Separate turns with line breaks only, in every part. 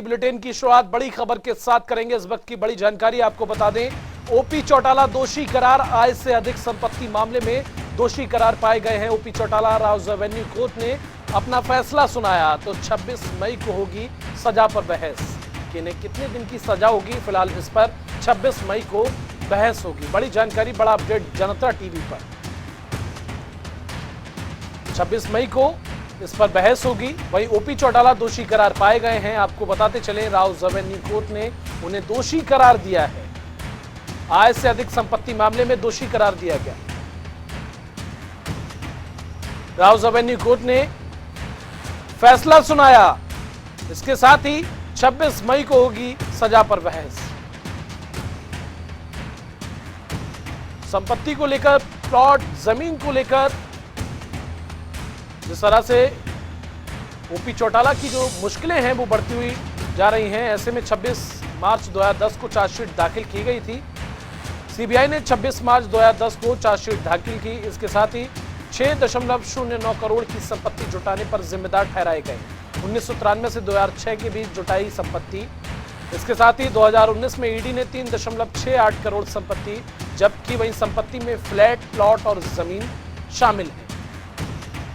Bulletin की शुरुआत बड़ी खबर के साथ करेंगे। इस वक्त की बड़ी जानकारी आपको बता दें, ओपी चौटाला दोषी करार, आय से अधिक संपत्ति मामले में दोषी करार पाए गए हैं। OP Chautala, Rouse Avenue court ने अपना फैसला सुनाया तो 26 मई को होगी सजा पर बहस। इन्हें कितने दिन की सजा होगी, फिलहाल इस पर 26 मई को बहस होगी। बड़ी जानकारी, बड़ा अपडेट जनता टीवी पर। 26 मई को इस पर बहस होगी। वहीं ओपी चौटाला दोषी करार पाए गए हैं। आपको बताते चले, राउज एवेन्यू कोर्ट ने उन्हें दोषी करार दिया है। आय से अधिक संपत्ति मामले में दोषी करार दिया गया। राउज एवेन्यू कोर्ट ने फैसला सुनाया। इसके साथ ही 26 मई को होगी सजा पर बहस। संपत्ति को लेकर, प्लॉट जमीन को लेकर जिस तरह से ओपी चौटाला की जो मुश्किलें हैं वो बढ़ती हुई जा रही हैं, ऐसे में 26 मार्च 2010 को चार्जशीट दाखिल की गई थी। सीबीआई ने 26 मार्च 2010 को चार्जशीट दाखिल की। इसके साथ ही 6.09 करोड़ की संपत्ति जुटाने पर जिम्मेदार ठहराए गए। 1993 से 2006 के बीच जुटाई संपत्ति। इसके साथ ही 2019 में ईडी ने 3.68 करोड़ संपत्ति जब्त की। वहीं संपत्ति में फ्लैट, प्लॉट और जमीन शामिल है।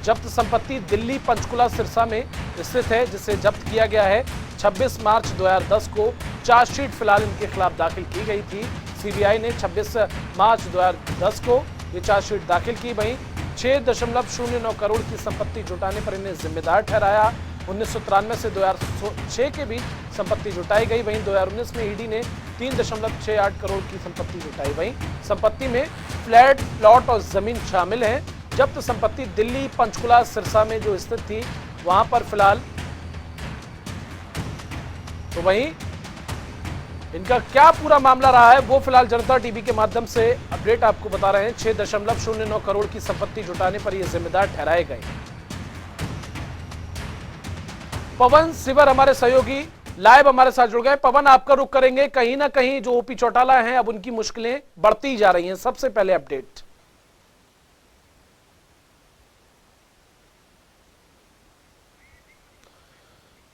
जब्त संपत्ति दिल्ली, पंचकुला, सिरसा में स्थित है, जिसे जब्त किया गया है। 26 मार्च 2010 को चार्जशीट फिलहाल इनके खिलाफ दाखिल की गई थी। सीबीआई ने 26 मार्च 2010 को ये चार्जशीट दाखिल की। वहीं 6.09 करोड़ की संपत्ति जुटाने पर इन्हें जिम्मेदार ठहराया। 1993 से 2006 के बीच संपत्ति जुटाई गई। वहीं 2019 में ईडी ने 3.68 करोड़ की संपत्ति जुटाई। वहीं संपत्ति में फ्लैट, प्लॉट और जमीन शामिल है। जब्त संपत्ति दिल्ली, पंचकुला, सिरसा में जो स्थित थी वहां पर फिलहाल। तो वहीं इनका क्या पूरा मामला रहा है वो फिलहाल जनता टीवी के माध्यम से अपडेट आपको बता रहे हैं। 6.09 करोड़ की संपत्ति जुटाने पर ये जिम्मेदार ठहराए गए। पवन सिवर हमारे सहयोगी लाइव हमारे साथ जुड़ गए। पवन, आपका रुख करेंगे। कहीं ना कहीं जो ओपी चौटाला हैं, अब उनकी मुश्किलें बढ़ती जा रही हैं। सबसे पहले अपडेट।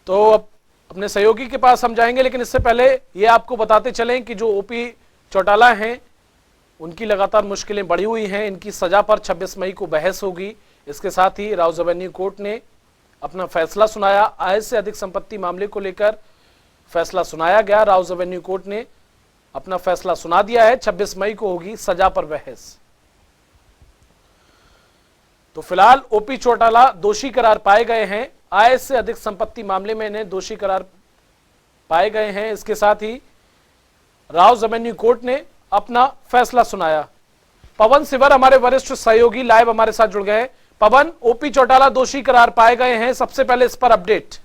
तो अब अपने सहयोगी के पास हम जाएंगे, लेकिन इससे पहले ये आपको बताते चलें कि जो ओपी चौटाला हैं उनकी लगातार मुश्किलें बढ़ी हुई हैं। इनकी सजा पर 26 मई को बहस होगी। इसके साथ ही राउज एवेन्यू कोर्ट ने अपना फैसला सुनाया। आय से अधिक संपत्ति मामले को लेकर फैसला सुनाया गया। राउज एवेन्यू कोर्ट ने अपना फैसला सुना दिया है। 26 मई को होगी सजा पर बहस। तो फिलहाल ओपी चौटाला दोषी करार पाए गए हैं। आय से अधिक संपत्ति मामले में इन्हें दोषी करार पाए गए हैं। इसके साथ ही राउज एवेन्यू कोर्ट ने अपना फैसला सुनाया। पवन सिवर हमारे वरिष्ठ सहयोगी लाइव हमारे साथ जुड़ गए। पवन, ओपी चौटाला दोषी करार पाए गए हैं, सबसे पहले इस पर अपडेट।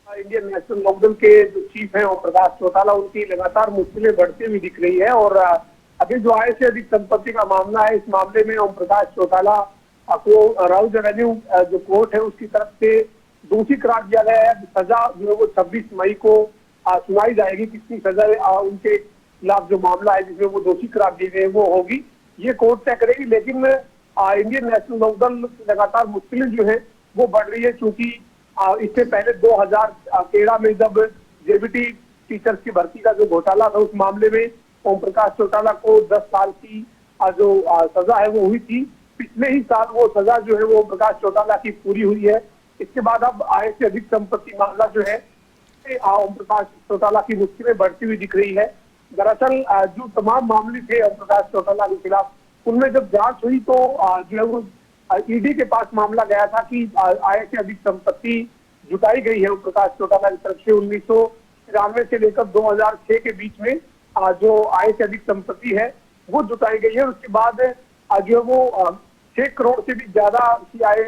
इंडियन नेशनल लोकदल के जो चीफ हैं ओम प्रकाश चौटाला, उनकी लगातार मुश्किलें बढ़ती हुई दिख रही है। और अभी जो आय से अधिक संपत्ति का मामला है, इस मामले में ओम प्रकाश चौटाला को राउज एवेन्यू जो कोर्ट है उसकी तरफ से दोषी करार दिया गया है। सजा जो है वो 26 मई को सुनाई जाएगी। कितनी सजा उनके खिलाफ जो मामला है जिसमें वो दोषी करार दिए गए वो होगी, ये कोर्ट तय करेगी। लेकिन इंडियन नेशनल लोकदल की लगातार मुश्किलें जो है वो बढ़ रही है, क्योंकि इससे पहले 2013 में जब जेबीटी टीचर्स की भर्ती का जो घोटाला था, उस मामले में ओम प्रकाश चौटाला को 10 साल की जो सजा है वो हुई थी। पिछले ही साल वो सजा जो है वो ओम प्रकाश चौटाला की पूरी हुई है। इसके बाद अब आय से अधिक संपत्ति मामला जो है ओम प्रकाश चौटाला की मुश्किलें बढ़ती हुई दिख रही है। दरअसल जो तमाम मामले थे ओम प्रकाश चौटाला के खिलाफ, उनमें जब जांच हुई तो जो है वो ईडी के पास मामला गया था कि आय से अधिक संपत्ति जुटाई गई है ओम प्रकाश चौटाला की तरफ से। 1993 से लेकर 2006 के बीच में जो आय से अधिक संपत्ति है वो जुटाई गई है। उसके बाद जो है वो 6 करोड़ से भी ज्यादा की आय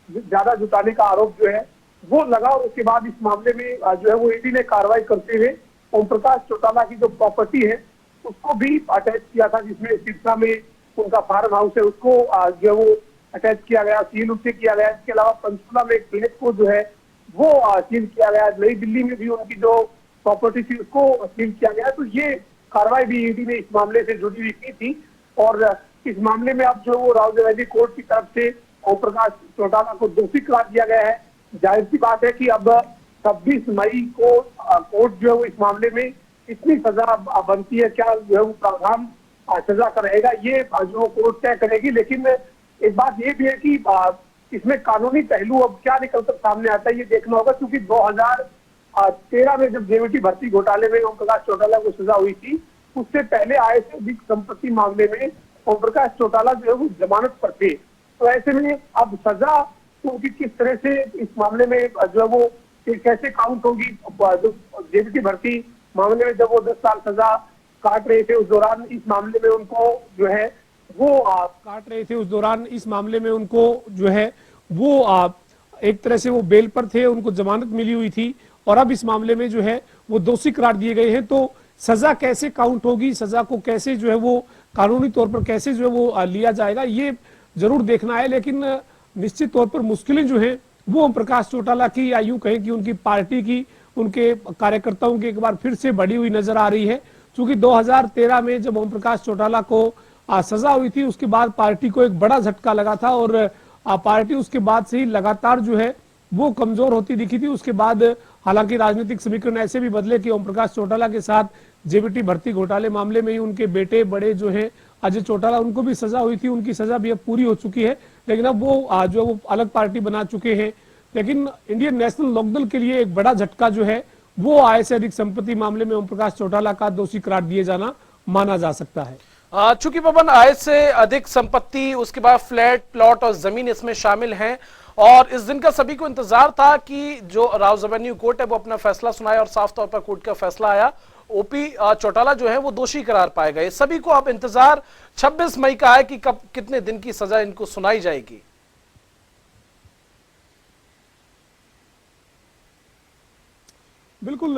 ज्यादा जुटाने का आरोप जो है वो लगा। उसके बाद इस मामले में जो है वो ईडी ने कार्रवाई करते हुए ओम प्रकाश चौटाला की जो प्रॉपर्टी है उसको भी अटैच किया था, जिसमें सिरसा में उनका फार्म हाउस है उसको जो है वो अटैच किया गया, सील उससे किया गया। इसके अलावा पंचकुला में एक फ्लैट को जो है वो सील किया गया। नई दिल्ली में भी उनकी जो प्रॉपर्टी थी उसको सील किया गया। तो ये कार्रवाई भी ईडी ने इस मामले से जुड़ी हुई की थी। और इस मामले में अब जो वो राउज एवेन्यू कोर्ट की तरफ से ओम प्रकाश चौटाला को दोषी करार दिया गया है। जाहिर सी बात है कि अब 26 मई को कोर्ट जो है वो इस मामले में कितनी सजा बनती है, क्या जो है वो प्रावधान सजा का रहेगा, ये जो कोर्ट तय करेगी। लेकिन एक बात ये भी है कि इसमें कानूनी पहलू अब क्या निकलकर सामने आता है ये देखना होगा, क्योंकि 2013 में जब जेबीटी भर्ती घोटाले में ओम प्रकाश चौटाला को सजा हुई थी, उससे पहले आय से अधिक संपत्ति मामले में ओम प्रकाश चौटाला जो है वो जमानत पर थे। तो ऐसे में अब सजा उनकी किस तरह से इस मामले में जो है वो कैसे काउंट होगी। जेबीटी भर्ती मामले में जब वो 10 साल सजा काट रहे थे, उस दौरान इस मामले में उनको जो है वो
काट रहे थे, उस दौरान इस मामले में उनको जो है वो एक तरह से वो बेल पर थे, उनको जमानत मिली हुई थी, और अब इस मामले में जो है वो दोषी करार दिए गए हैं। तो सजा कैसे काउंट होगी, सजा को कैसे जो है वो कानूनी तौर पर कैसे जो है वो लिया जाएगा, ये जरूर देखना है। लेकिन निश्चित तौर पर मुश्किलें जो है वो ओम प्रकाश चौटाला की, या यूं कहें कि उनकी पार्टी की, उनके कार्यकर्ताओं की एक बार फिर से बढ़ी हुई नजर आ रही है। क्योंकि 2013 में जब ओम प्रकाश चौटाला को सजा हुई थी, उसके बाद पार्टी को एक बड़ा झटका लगा था, और पार्टी उसके बाद से ही लगातार जो है वो कमजोर होती दिखी थी। उसके बाद हालांकि राजनीतिक समीकरण ऐसे भी बदले कि ओम प्रकाश चौटाला के साथ जेबीटी भर्ती घोटाले मामले में ही उनके बेटे बड़े जो है अजय चौटाला, उनको भी सजा हुई थी, उनकी सजा भी अब पूरी हो चुकी है, लेकिन अब वो जो वो अलग पार्टी बना चुके हैं। लेकिन इंडियन नेशनल लोकदल के लिए एक बड़ा झटका जो है वो आय से अधिक संपत्ति मामले में ओम प्रकाश चौटाला का दोषी करार दिए जाना माना जा सकता है।
चूंकि पवन आय से अधिक संपत्ति, उसके बाद फ्लैट प्लॉट और जमीन इसमें शामिल हैं, और इस दिन का सभी को इंतजार था कि जो राउज एवेन्यू कोर्ट है वो अपना फैसला सुनाए, और साफ तौर पर कोर्ट का फैसला आया, ओपी चौटाला जो है वो दोषी करार पाए गए। सभी को अब इंतजार 26 मई का है कि कब कितने दिन की सजा इनको सुनाई जाएगी।
बिल्कुल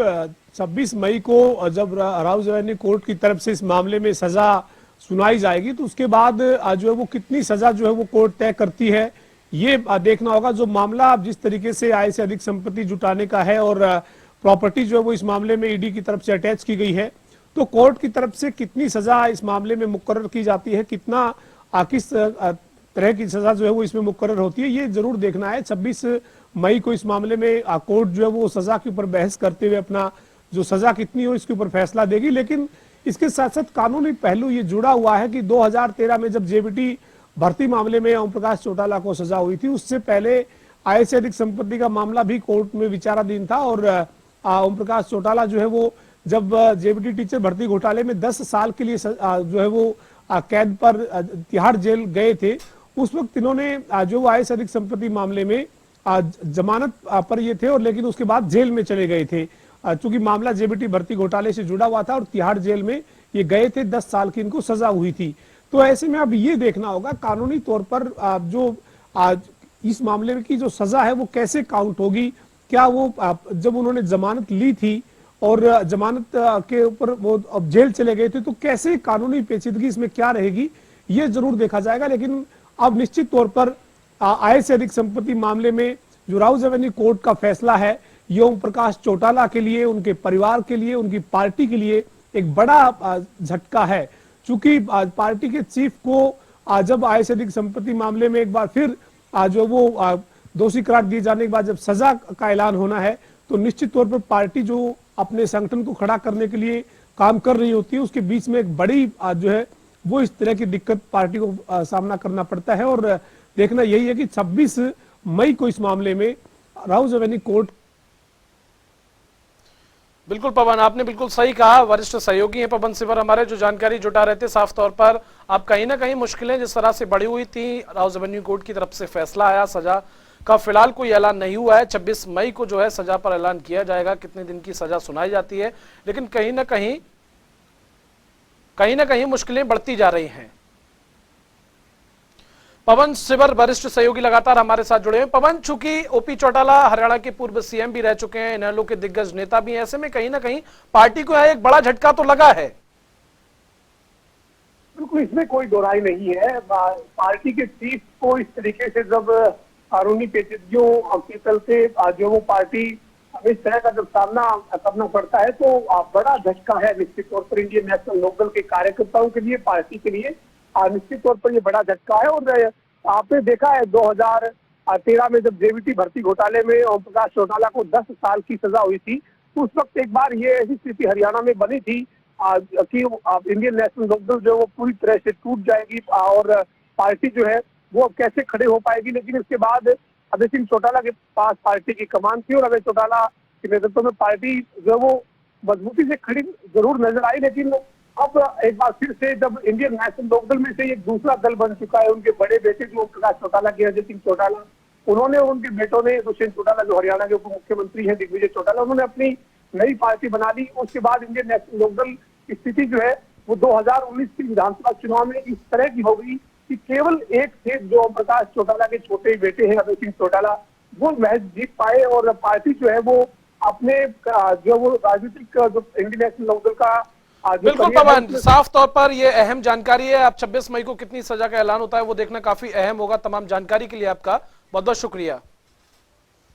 26 मई को जब राउज एवेन्यू कोर्ट की तरफ से इस मामले में सजा सुनाई जाएगी, तो उसके बाद जो है वो कितनी सजा जो है वो कोर्ट तय करती है ये देखना होगा। जो मामला जिस तरीके से आय से अधिक संपत्ति जुटाने का है, और प्रॉपर्टी जो है वो इस मामले में ईडी की तरफ से अटैच की गई है, तो कोर्ट की तरफ से कितनी सजा इस मामले में मुकर्रर की जाती है, कितना किस तरह की सजा जो है वो इसमें मुकर्रर होती है, ये जरूर देखना है। 26 मई को इस मामले में कोर्ट जो है वो सजा के ऊपर बहस करते हुए अपना जो सजा कितनी हो इसके ऊपर फैसला देगी। लेकिन इसके साथ साथ कानूनी पहलू ये जुड़ा हुआ है कि 2013 में जब जेबीटी भर्ती मामले में ओम प्रकाश चौटाला को सजा हुई थी, उससे पहले आय से अधिक संपत्ति का मामला भी कोर्ट में विचाराधीन था, और ओम प्रकाश चौटाला जो है वो जब जेबीटी टीचर भर्ती घोटाले में 10 साल के लिए जो है वो कैद पर तिहाड़ जेल गए थे, उस वक्त इन्होंने जो आय से अधिक संपत्ति मामले में जमानत पर ये थे, और लेकिन उसके बाद जेल में चले गए थे, चूंकि मामला जेबीटी भर्ती घोटाले से जुड़ा हुआ था, और तिहाड़ जेल में ये गए थे, 10 साल की इनको सजा हुई थी। तो ऐसे में अब ये देखना होगा कानूनी तौर पर जो इस मामले की जो सजा है वो कैसे काउंट होगी। क्या वो जब उन्होंने जमानत ली थी और जमानत के ऊपर वो अब जेल चले गए थे, तो कैसे कानूनी पेचीदगी इसमें क्या रहेगी ये जरूर देखा जाएगा। लेकिन अब निश्चित तौर पर आय से अधिक संपत्ति मामले में जो राउज एवेन्यू कोर्ट का फैसला है, ये ओम प्रकाश चौटाला के लिए, उनके परिवार के लिए, उनकी पार्टी के लिए एक बड़ा झटका है। चूंकि पार्टी के चीफ को जब आय से अधिक संपत्ति मामले में एक बार फिर जो वो दोषी करार दिए जाने के बाद जब सजा का ऐलान होना है, तो निश्चित तौर पर पार्टी जो अपने संगठन को खड़ा करने के लिए काम कर रही होती है, उसके बीच में एक बड़ी जो है वो इस तरह की दिक्कत पार्टी को सामना करना पड़ता है। और देखना यही है कि 26 मई को इस मामले में राउज एवेन्यू कोर्ट।
बिल्कुल पवन, आपने बिल्कुल सही कहा। वरिष्ठ सहयोगी हैं पवन सिवर हमारे, जो जानकारी जुटा रहे थे। साफ तौर पर अब कहीं ना कहीं मुश्किलें जिस तरह से बढ़ी हुई थी, राउज एवेन्यू कोर्ट की तरफ से फैसला आया, सजा का फिलहाल कोई ऐलान नहीं हुआ है। 26 मई को जो है सजा पर ऐलान किया जाएगा, कितने दिन की सजा सुनाई जाती है। लेकिन कहीं ना कहीं मुश्किलें बढ़ती जा रही हैं। पवन सिवर वरिष्ठ सहयोगी लगातार हमारे साथ जुड़े हैं। पवन, चूंकि ओपी चौटाला हरियाणा के पूर्व सीएम भी रह चुके हैं, इनेलो के दिग्गज नेता भी हैं, ऐसे में कहीं ना कहीं पार्टी को एक बड़ा झटका तो लगा है।
बिल्कुल, इसमें कोई दोराई नहीं है। पार्टी के चीफ को इस तरीके से जब कानूनी पेचीदगियों के चलते जो वो पार्टी इस तरह का जब सामना करना पड़ता है, तो बड़ा झटका है निश्चित तौर पर इंडियन नेशनल लोकदल के कार्यकर्ताओं के लिए, पार्टी के लिए निश्चित तौर पर ये बड़ा झटका है। और आपने देखा है 13 में जब जेबीटी भर्ती घोटाले में ओम प्रकाश चौटाला को 10 साल की सजा हुई थी, उस वक्त एक बार ये ऐसी स्थिति हरियाणा में बनी थी कि इंडियन नेशनल लोकदल जो वो पूरी तरह से टूट जाएगी और पार्टी जो है वो कैसे खड़े हो पाएगी। लेकिन इसके बाद अभय सिंह चौटाला के पास पार्टी की कमान थी और अभय चौटाला के नेतृत्व में पार्टी जो वो मजबूती से खड़ी जरूर नजर आई। लेकिन अब एक बार फिर से जब इंडियन नेशनल लोकदल में से एक दूसरा दल बन चुका है, उनके बड़े बेटे जो प्रकाश चौटाला के अजय सिंह चौटाला, उन्होंने उनके बेटों ने दुष्यंत चौटाला जो हरियाणा के उप मुख्यमंत्री हैं, दिग्विजय चौटाला, उन्होंने अपनी नई पार्टी बना ली। उसके बाद इंडियन नेशनल लोकदल की स्थिति जो है वो 2019 की विधानसभा चुनाव में इस तरह की हो गई कि केवल एक सीट जो ओम प्रकाश चौटाला के छोटे बेटे हैं अभय सिंह चौटाला, वो महज जीत पाए और पार्टी जो है वो अपने जो वो राजनीतिक जो इंडियन नेशनल लोकदल का
बिल्कुल पवन, साफ तौर पर ये अहम जानकारी है। अब 26 मई को कितनी सजा का ऐलान होता है वो देखना काफी अहम होगा। तमाम जानकारी के लिए आपका बहुत बहुत शुक्रिया।